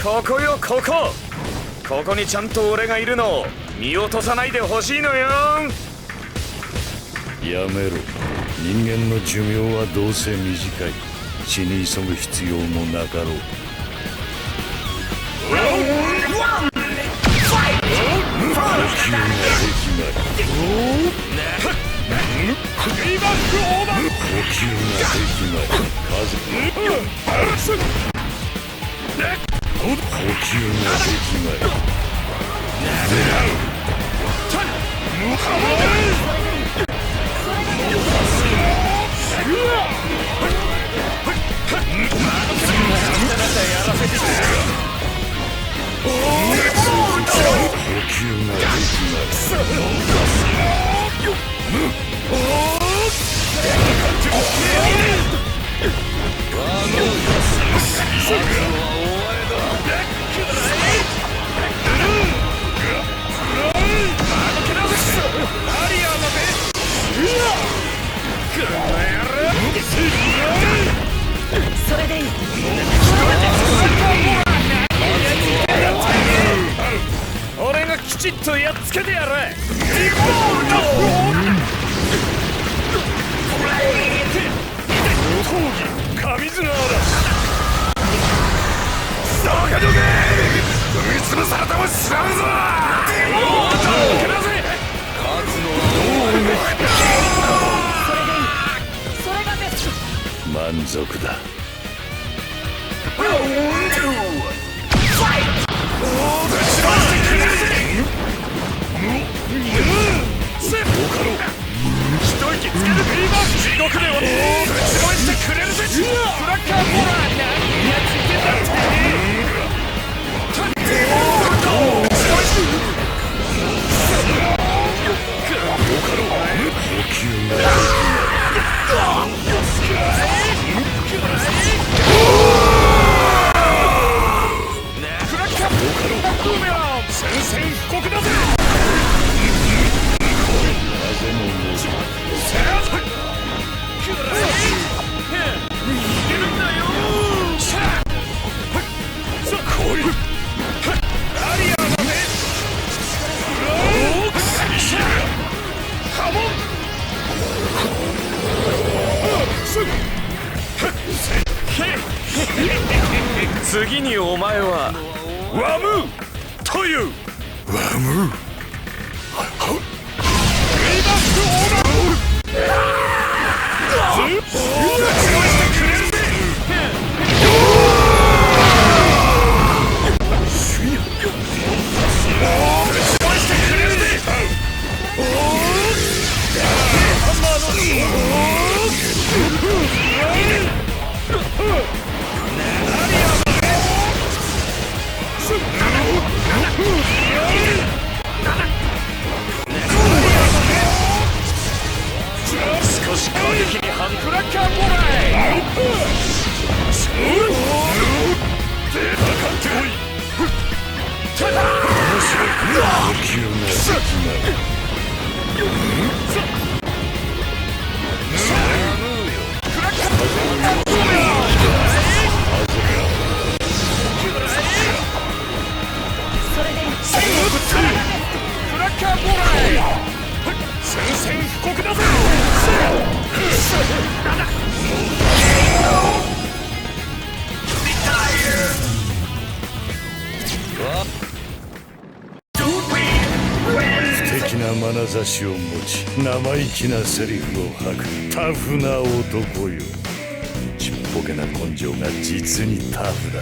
ここよここ。ここにちゃんと俺がいるのを見落とさないでほしいのよ。やめろ。人間の寿命はどうせ短い。死に急ぐ必要もなかろう。呼吸ができない。呼吸ができない。呼吸ができない。それでいい。俺がきちっとやっつけてやる。神綱だ。どけどけ。踏み潰されたも知らんぞ。それがベスト。満足だ。一息つけるフィーバー。地獄ではぶちのめしてくれるぜ。クラッカーボーラー。何やついてんだって。宣戦布告だぜ。逃げるんだよ。さあ来い。アリアだぜ。ハモン。次にお前はワムーという。ワムー。少し攻撃にハンクラッカーもらえ。かかってこい。ただ呼吸ができない。クラッカーボーラー。宣戦布告だぜ。不敵な眼差しを持ち生意気なセリフを吐くタフな男よ。ちっぽけな根性が実にタフだ。